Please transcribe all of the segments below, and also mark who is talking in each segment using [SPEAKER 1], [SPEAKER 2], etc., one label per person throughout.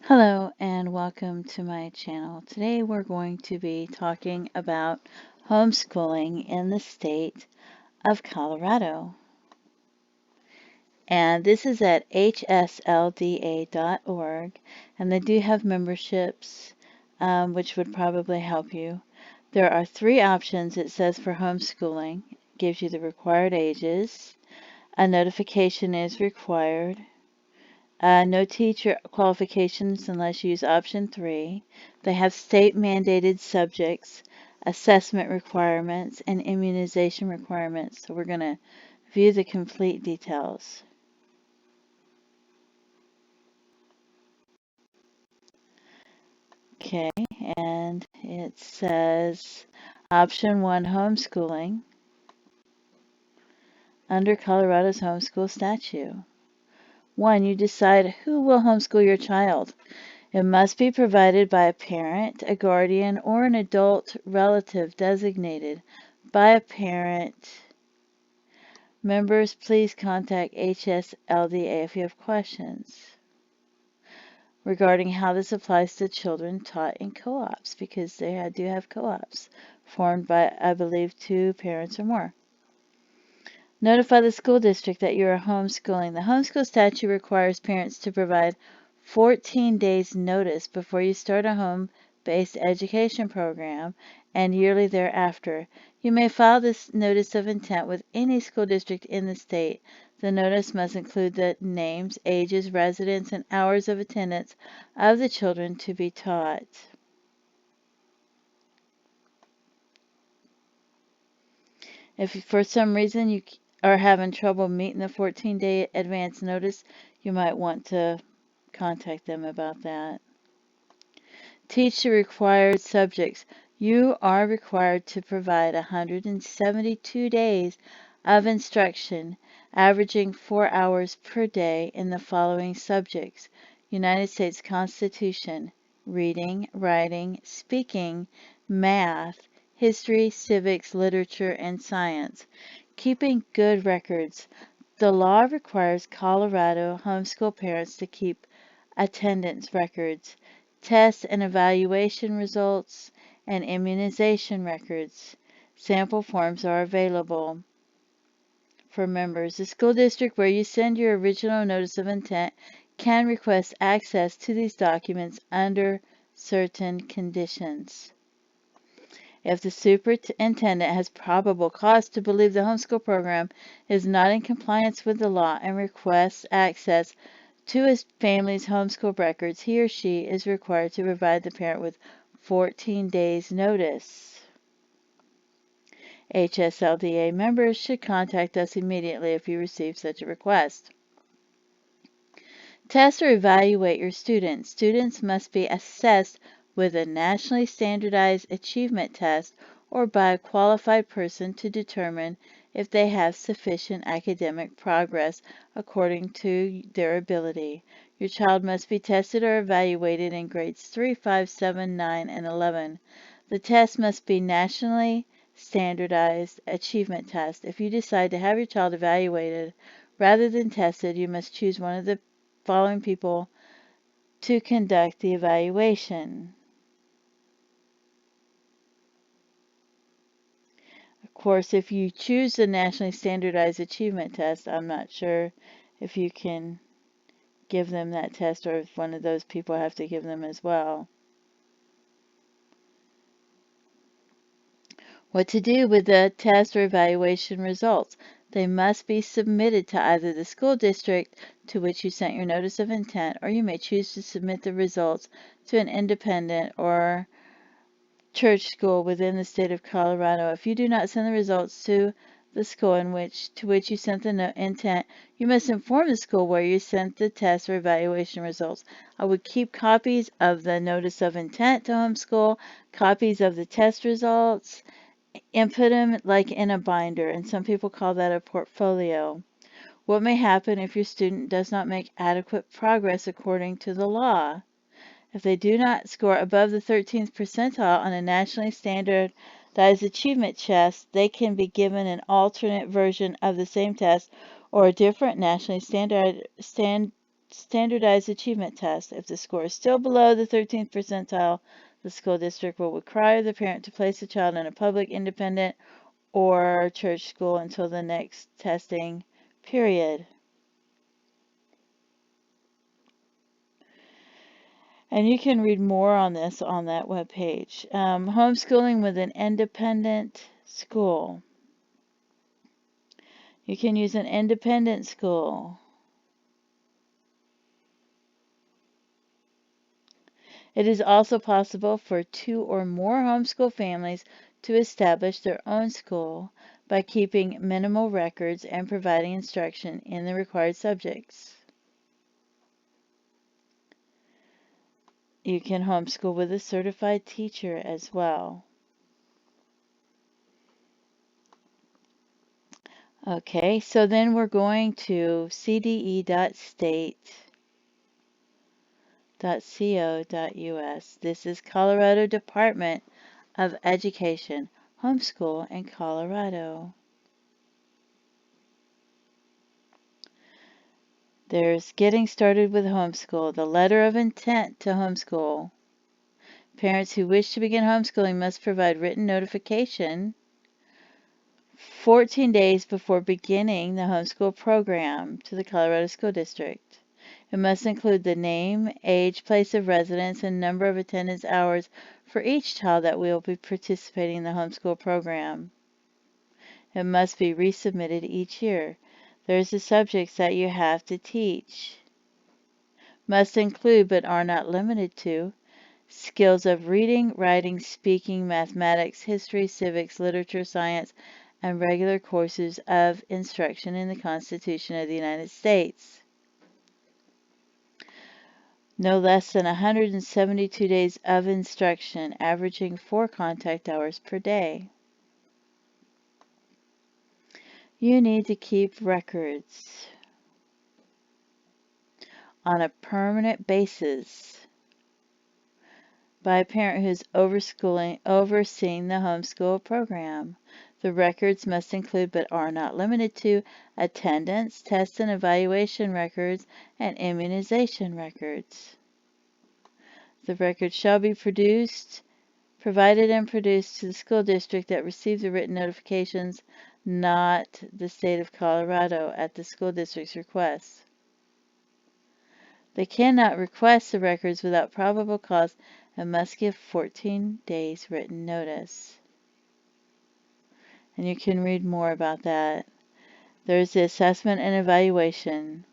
[SPEAKER 1] Hello and welcome to my channel. Today we're going to be talking about homeschooling in the state of Colorado. And this is at hslda.org, and they do have memberships, which would probably help you. There are three options it says for homeschooling. It gives you the required ages, a notification is required, no teacher qualifications unless you use option 3. They have state-mandated subjects, assessment requirements, and immunization requirements. So we're going to view the complete details. Okay, and it says option 1, homeschooling, under Colorado's homeschool statute. 1, you decide who will homeschool your child. It must be provided by a parent, a guardian, or an adult relative designated by a parent. Members, please contact HSLDA if you have questions regarding how this applies to children taught in co-ops, because they do have co-ops formed by, I believe, 2 parents or more. Notify the school district that you are homeschooling. The homeschool statute requires parents to provide 14 days notice before you start a home-based education program and yearly thereafter. You may file this notice of intent with any school district in the state. The notice must include the names, ages, residence, and hours of attendance of the children to be taught. If for some reason you are having trouble meeting the 14-day advance notice, you might want to contact them about that. Teach the required subjects. You are required to provide 172 days of instruction, averaging 4 hours per day in the following subjects: United States Constitution, reading, writing, speaking, math, history, civics, literature, and science. Keeping good records. The law requires Colorado homeschool parents to keep attendance records, test and evaluation results, and immunization records. Sample forms are available for members. The school district where you send your original notice of intent can request access to these documents under certain conditions. If the superintendent has probable cause to believe the homeschool program is not in compliance with the law and requests access to his family's homeschool records, he or she is required to provide the parent with 14 days notice. HSLDA members should contact us immediately if you receive such a request. Test or evaluate your students. Students must be assessed with a nationally standardized achievement test or by a qualified person to determine if they have sufficient academic progress according to their ability. Your child must be tested or evaluated in grades 3, 5, 7, 9, and 11. The test must be nationally standardized achievement test. If you decide to have your child evaluated rather than tested, you must choose one of the following people to conduct the evaluation. Of course, if you choose the Nationally Standardized Achievement Test, I'm not sure if you can give them that test or if one of those people have to give them as well. What to do with the test or evaluation results? They must be submitted to either the school district to which you sent your notice of intent, or you may choose to submit the results to an independent or church school within the state of Colorado. If you do not send the results to the school to which you sent the intent, you must inform the school where you sent the test or evaluation results. I would keep copies of the notice of intent to homeschool, copies of the test results, and put them like in a binder, and some people call that a portfolio. What may happen if your student does not make adequate progress according to the law? If they do not score above the 13th percentile on a nationally standardized achievement test, they can be given an alternate version of the same test or a different nationally standardized standardized achievement test. If the score is still below the 13th percentile, the school district will require the parent to place the child in a public, independent, or church school until the next testing period. And you can read more on this on that webpage. Homeschooling with an independent school. You can use an independent school. It is also possible for 2 or more homeschool families to establish their own school by keeping minimal records and providing instruction in the required subjects. You can homeschool with a certified teacher as well. Okay, so then we're going to cde.state.co.us. This is Colorado Department of Education, Homeschool in Colorado. There's Getting Started with Homeschool, the letter of intent to homeschool. Parents who wish to begin homeschooling must provide written notification 14 days before beginning the homeschool program to the Colorado School District. It must include the name, age, place of residence, and number of attendance hours for each child that will be participating in the homeschool program. It must be resubmitted each year. There's the subjects that you have to teach. Must include, but are not limited to, skills of reading, writing, speaking, mathematics, history, civics, literature, science, and regular courses of instruction in the Constitution of the United States. No less than 172 days of instruction, averaging 4 contact hours per day. You need to keep records on a permanent basis by a parent who is overseeing the homeschool program. The records must include, but are not limited to, attendance, test and evaluation records, and immunization records. The records shall be provided and produced to the school district that received the written notifications, not the state of Colorado, at the school district's request. They cannot request the records without probable cause and must give 14 days written notice. And you can read more about that. There's the assessment and evaluation.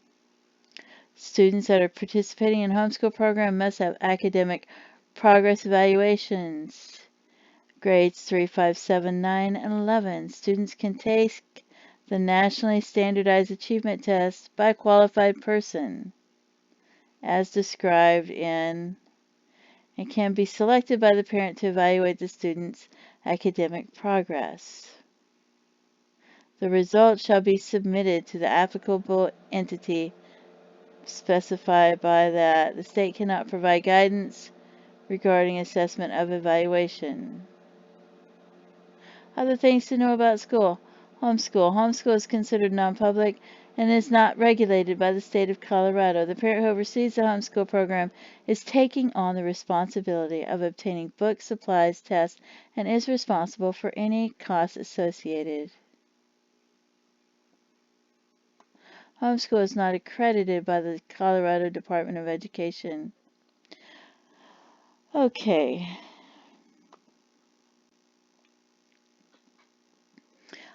[SPEAKER 1] Students that are participating in homeschool program must have academic progress evaluations. Grades 3, 5, 7, 9, and 11. Students can take the nationally standardized achievement test by a qualified person, as described in, and can be selected by the parent to evaluate the student's academic progress. The results shall be submitted to the applicable entity specified by that. The state cannot provide guidance regarding assessment of evaluation. Other things to know about school. Homeschool. Homeschool is considered non-public and is not regulated by the state of Colorado. The parent who oversees the homeschool program is taking on the responsibility of obtaining books, supplies, tests, and is responsible for any costs associated. Homeschool is not accredited by the Colorado Department of Education. Okay.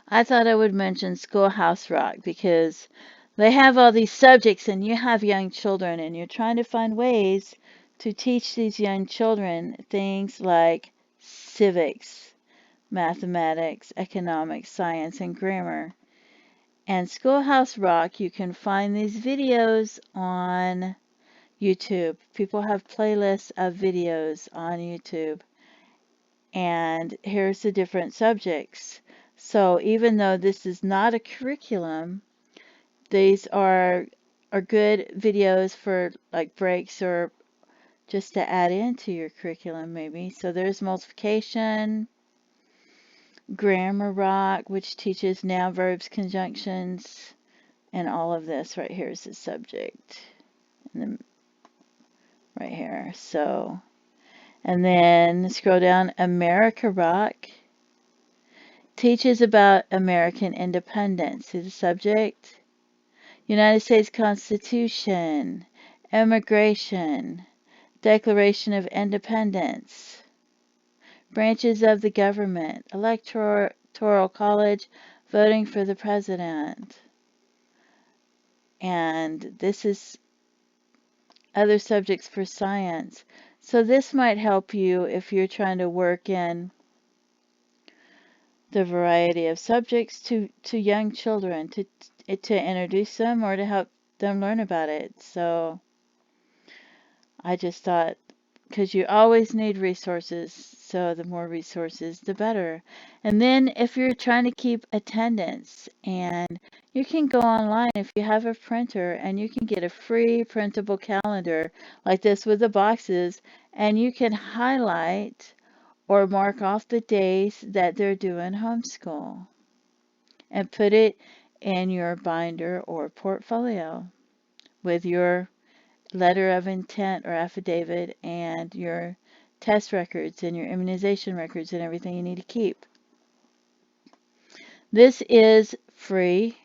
[SPEAKER 1] I thought I would mention Schoolhouse Rock because they have all these subjects and you have young children and you're trying to find ways to teach these young children things like civics, mathematics, economics, science, and grammar. And Schoolhouse Rock, you can find these videos on YouTube. People have playlists of videos on YouTube. And here's the different subjects. So even though this is not a curriculum, these are good videos for like breaks or just to add into your curriculum maybe. So there's multiplication, Grammar Rock, which teaches noun, verbs, conjunctions, and all of this right here is the subject. and then right here. So, and then scroll down. America Rock teaches about American independence. See the subject? United States Constitution, immigration, Declaration of Independence, branches of the government, electoral college, voting for the president. And this is other subjects for science. So this might help you if you're trying to work in the variety of subjects to young children, to introduce them or to help them learn about it. So I just thought, because you always need resources, so the more resources, the better. And then if you're trying to keep attendance, and you can go online if you have a printer, and you can get a free printable calendar like this with the boxes, and you can highlight or mark off the days that they're doing homeschool and put it in your binder or portfolio with your letter of intent or affidavit and your test records and your immunization records and everything you need to keep. This is free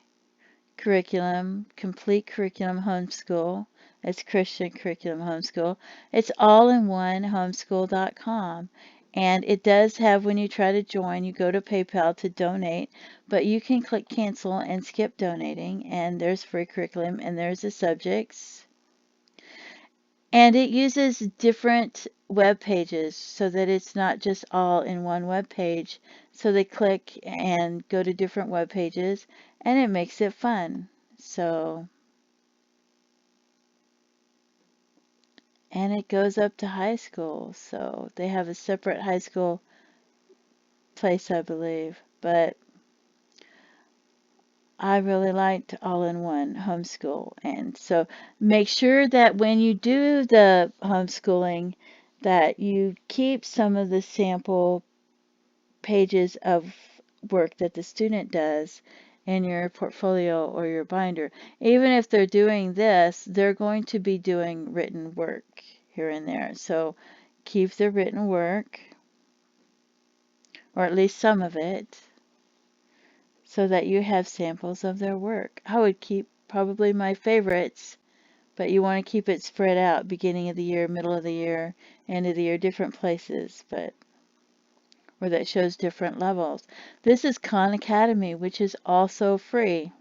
[SPEAKER 1] curriculum, complete curriculum homeschool. It's Christian curriculum homeschool. It's all in OneHomeschool.com. And it does have, when you try to join, you go to PayPal to donate, but you can click cancel and skip donating, and there's free curriculum, and there's the subjects. And it uses different web pages so that it's not just all in one web page. So they click and go to different web pages, and it makes it fun. So, and it goes up to high school. So they have a separate high school place, I believe. But I really liked all-in-one homeschool. And so make sure that when you do the homeschooling, that you keep some of the sample pages of work that the student does in your portfolio or your binder. Even if they're doing this, they're going to be doing written work here and there. So keep the written work, or at least some of it, so that you have samples of their work. I would keep probably my favorites, but you want to keep it spread out, beginning of the year, middle of the year, end of the year, different places, but or that shows different levels. This is Khan Academy, which is also free.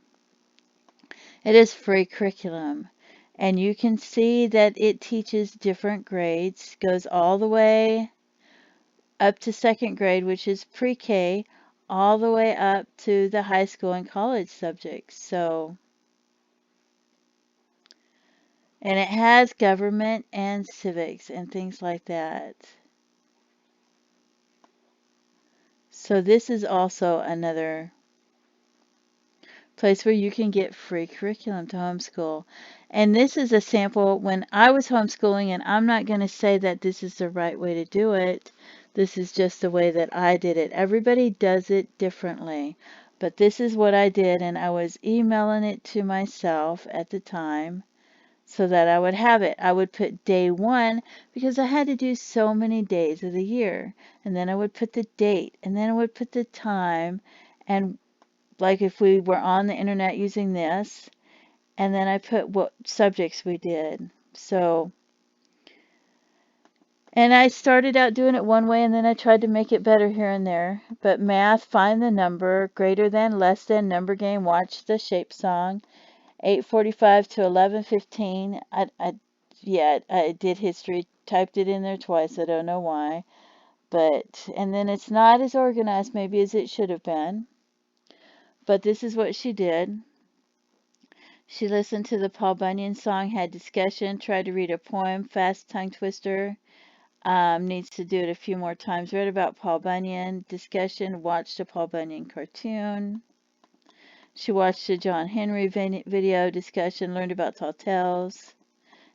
[SPEAKER 1] It is free curriculum. And you can see that it teaches different grades, goes all the way up to second grade, which is pre-K, all the way up to the high school and college subjects. So, and it has government and civics and things like that. So this is also another place where you can get free curriculum to homeschool. And this is a sample when I was homeschooling, and I'm not going to say that this is the right way to do it. This is just the way that I did it. Everybody does it differently. But this is what I did, and I was emailing it to myself at the time so that I would have it. I would put day 1 because I had to do so many days of the year. And then I would put the date, and then I would put the time, and like if we were on the internet using this, and then I put what subjects we did. So, and I started out doing it one way, and then I tried to make it better here and there. But math, find the number, greater than, less than, number game, watch the shape song, 8:45 to 11:15. I did history, typed it in there twice. I don't know why. But, and then it's not as organized maybe as it should have been. But this is what she did. She listened to the Paul Bunyan song, had discussion, tried to read a poem, fast tongue twister. Needs to do it a few more times. Read about Paul Bunyan, discussion, watched a Paul Bunyan cartoon. She watched a John Henry video, discussion, learned about tall tales.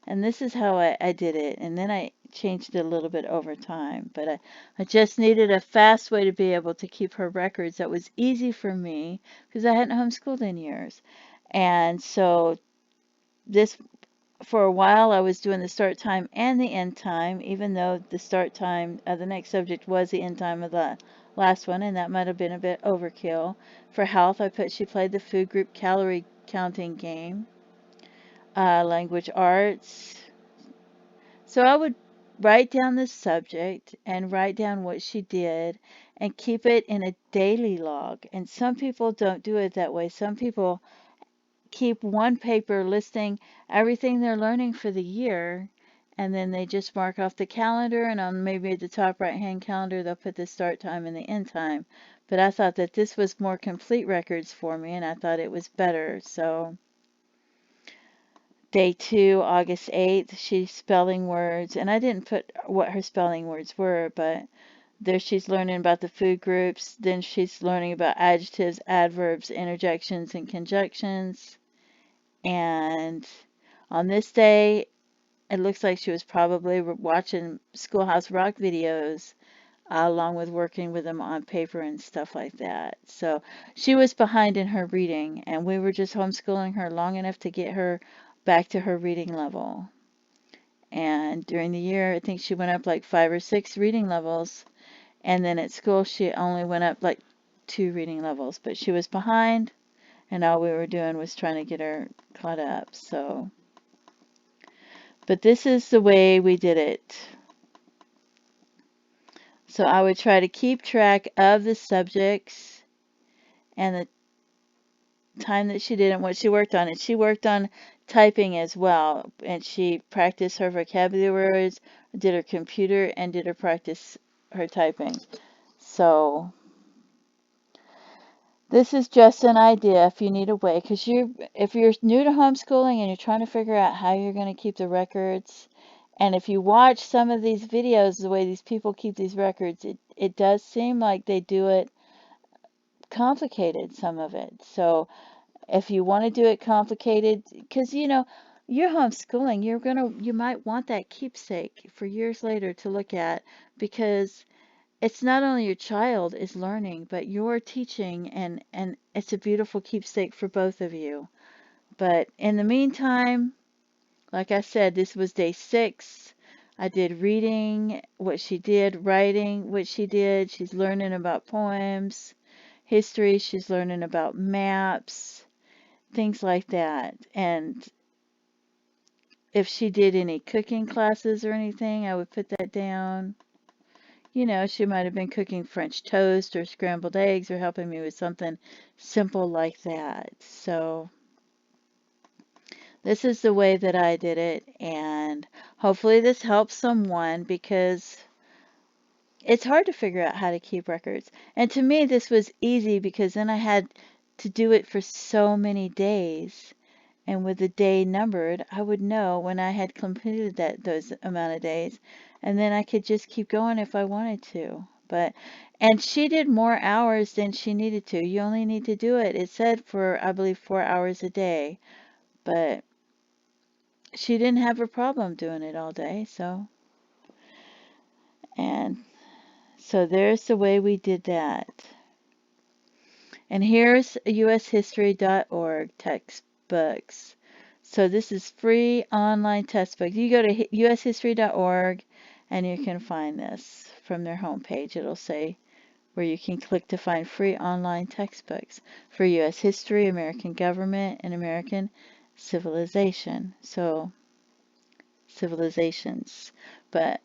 [SPEAKER 1] And this is how I did it. And then I changed it a little bit over time. But I just needed a fast way to be able to keep her records that was easy for me because I hadn't homeschooled in years. And so this for a while I was doing the start time and the end time, even though the start time of the next subject was the end time of the last one, and that might have been a bit overkill. For health, I put she played the food group calorie counting game. Language arts. So I would write down the subject and write down what she did and keep it in a daily log. And some people don't do it that way. Some people keep one paper listing everything they're learning for the year, and then they just mark off the calendar, and on maybe the top right hand calendar they'll put the start time and the end time. But I thought that this was more complete records for me, and I thought it was better. So day 2, August 8th, she's spelling words, and I didn't put what her spelling words were, but there she's learning about the food groups. Then she's learning about adjectives, adverbs, interjections, and conjunctions. And on this day, it looks like she was probably watching Schoolhouse Rock videos, along with working with them on paper and stuff like that. So she was behind in her reading, and we were just homeschooling her long enough to get her back to her reading level. And during the year, I think she went up like 5 or 6 reading levels, and then at school she only went up like 2 reading levels, but she was behind, and all we were doing was trying to get her caught up. So, but this is the way we did it. So I would try to keep track of the subjects and the time that she did and what she worked on. And she worked on typing as well. And she practiced her vocabulary words, did her computer, and did her practice her typing. So this is just an idea if you need a way, because if you're new to homeschooling and you're trying to figure out how you're going to keep the records, and if you watch some of these videos, the way these people keep these records, it does seem like they do it complicated, some of it. So if you want to do it complicated, because you're homeschooling, you might want that keepsake for years later to look at, because it's not only your child is learning, but you're teaching, and it's a beautiful keepsake for both of you. But in the meantime, like I said, this was day 6. I did reading, what she did, writing, what she did. She's learning about poems, history, she's learning about maps, things like that. And if she did any cooking classes or anything, I would put that down. She might have been cooking French toast or scrambled eggs or helping me with something simple like that. So this is the way that I did it, and hopefully this helps someone, because it's hard to figure out how to keep records. And to me, this was easy because then I had to do it for so many days. And with the day numbered, I would know when I had completed those amount of days, and then I could just keep going if I wanted to. And she did more hours than she needed to. You only need to do it. It said for, I believe, 4 hours a day, but she didn't have a problem doing it all day. And so there's the way we did that. And here's ushistory.org textbooks. So this is free online textbook. You go to ushistory.org and you can find this from their homepage. It'll say where you can click to find free online textbooks for U.S. history, American government, and American civilization. So civilizations. But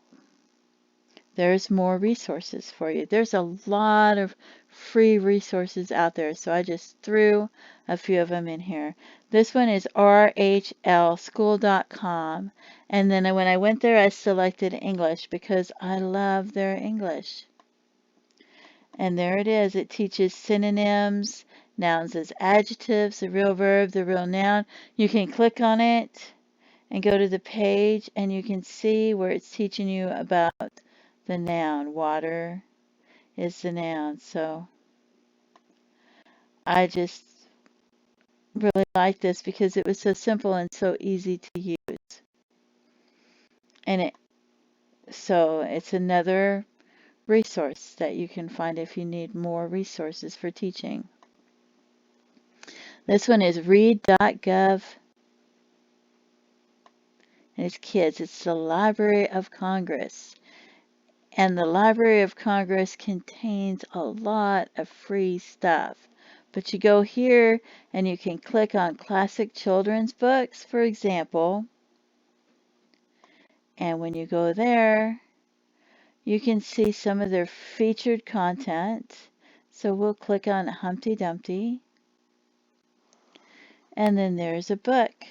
[SPEAKER 1] there's more resources for you. There's a lot of free resources out there, so I just threw a few of them in here. This one is rhlschool.com, and then when I went there, I selected English because I love their English. And there it is. It teaches synonyms, nouns as adjectives, the real verb, the real noun. You can click on it and go to the page, and you can see where it's teaching you about the noun. Water is the noun. So I just really like this because it was so simple and so easy to use. And so it's another resource that you can find if you need more resources for teaching. This one is read.gov. and it's kids. It's the Library of Congress. And the Library of Congress contains a lot of free stuff. But you go here and you can click on classic children's books, for example. And when you go there, you can see some of their featured content. So we'll click on Humpty Dumpty. And then there's a book.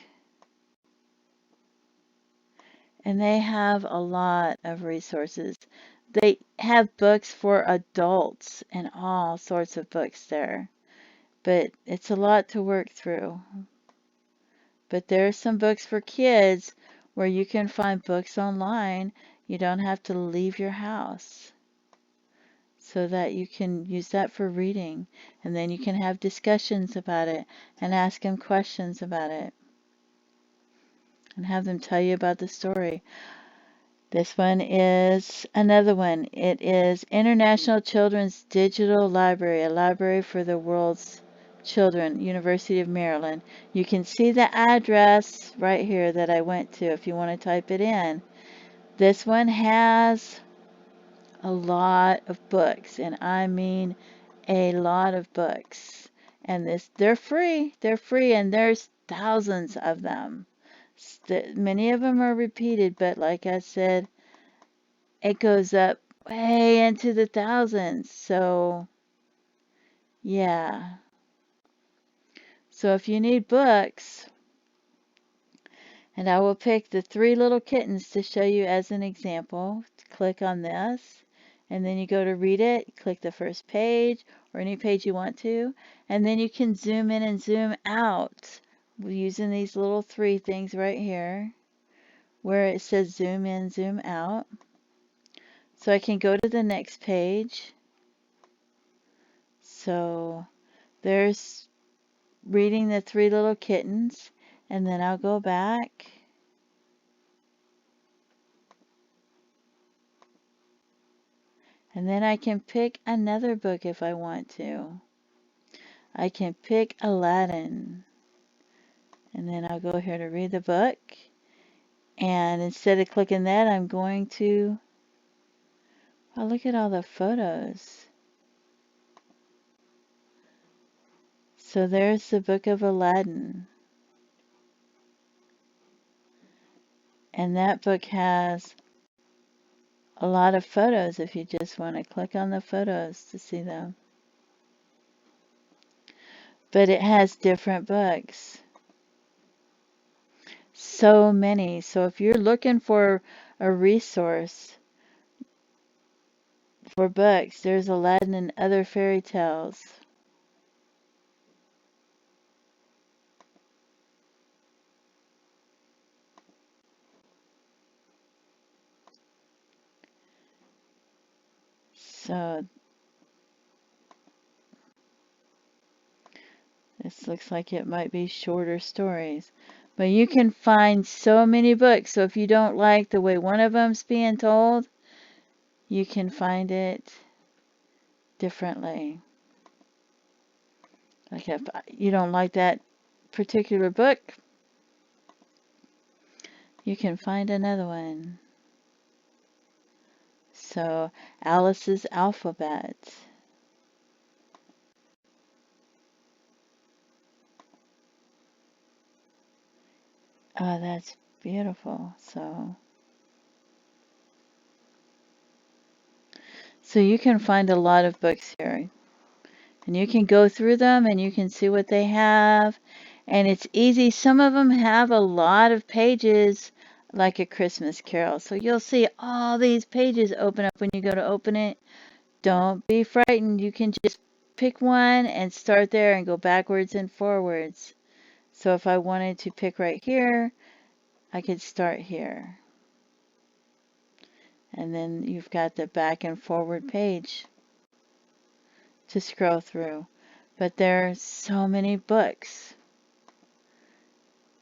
[SPEAKER 1] And they have a lot of resources. They have books for adults and all sorts of books there. But it's a lot to work through. But there are some books for kids where you can find books online. You don't have to leave your house. So that you can use that for reading. And then you can have discussions about it and ask them questions about it. And have them tell you about the story. This one is another one. It is International Children's Digital Library, a library for the world's children, University of Maryland. You can see the address right here that I went to if you want to type it in. This one has a lot of books, and I mean a lot of books. And they're free. They're free, and there's thousands of them. Many of them are repeated, but like I said, it goes up way into the thousands. So, yeah. So if you need books, and I will pick the Three Little Kittens to show you as an example. Click on this, and then you go to read it. Click the first page, or any page you want to, and then you can zoom in and zoom out using these little three things right here, where it says zoom in, zoom out. So I can go to the next page. So there's reading the Three Little Kittens, and then I'll go back. And then I can pick another book if I want to. I can pick Aladdin. And then I'll go here to read the book. And instead of clicking that, I'm going to, oh, look at all the photos. So there's the book of Aladdin. And that book has a lot of photos if you just want to click on the photos to see them. But it has different books. So many. So if you're looking for a resource for books, there's Aladdin and Other Fairy Tales. So this looks like it might be shorter stories. But you can find so many books. So if you don't like the way one of them's being told, you can find it differently. Like if you don't like that particular book, you can find another one. So Alice's Alphabet. Oh, that's beautiful. So you can find a lot of books here. And you can go through them and you can see what they have. And it's easy. Some of them have a lot of pages, like A Christmas Carol. So you'll see all these pages open up when you go to open it. Don't be frightened. You can just pick one and start there and go backwards and forwards. So if I wanted to pick right here, I could start here. And then you've got the back and forward page to scroll through. But there are so many books.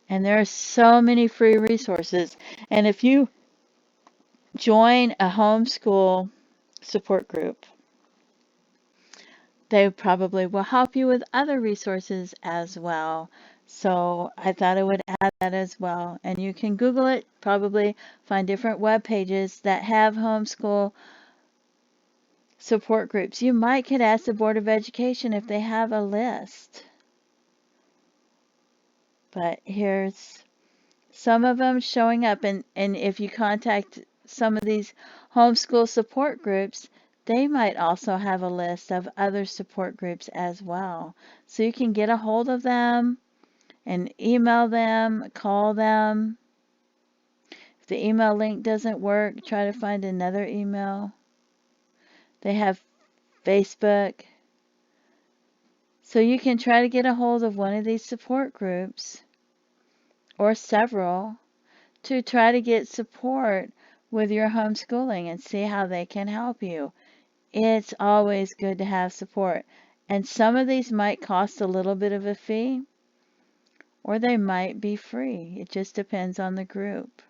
[SPEAKER 1] And there are so many free resources. And if you join a homeschool support group, they probably will help you with other resources as well. So I thought I would add that as well. And you can Google it, probably find different web pages that have homeschool support groups. You might could ask the Board of Education if they have a list. But here's some of them showing up. And if you contact some of these homeschool support groups, they might also have a list of other support groups as well. So you can get a hold of them and email them, call them. If the email link doesn't work, try to find another email. They have Facebook. So you can try to get a hold of one of these support groups or several to try to get support with your homeschooling and see how they can help you. It's always good to have support. And some of these might cost a little bit of a fee or they might be free. It just depends on the group.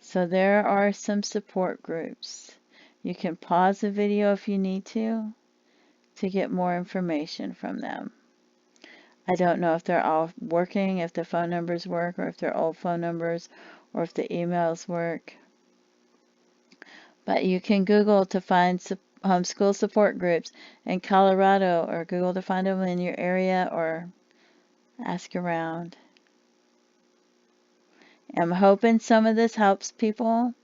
[SPEAKER 1] So there are some support groups. You can pause the video if you need to get more information from them. I don't know if they're all working, if the phone numbers work, or if they're old phone numbers, or if the emails work. But you can Google to find homeschool support groups in Colorado, or Google to find them in your area, or ask around. I'm hoping some of this helps people,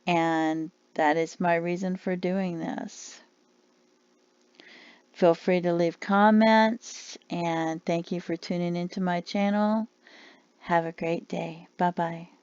[SPEAKER 1] and that is my reason for doing this. Feel free to leave comments, and thank you for tuning into my channel. Have a great day. Bye-bye.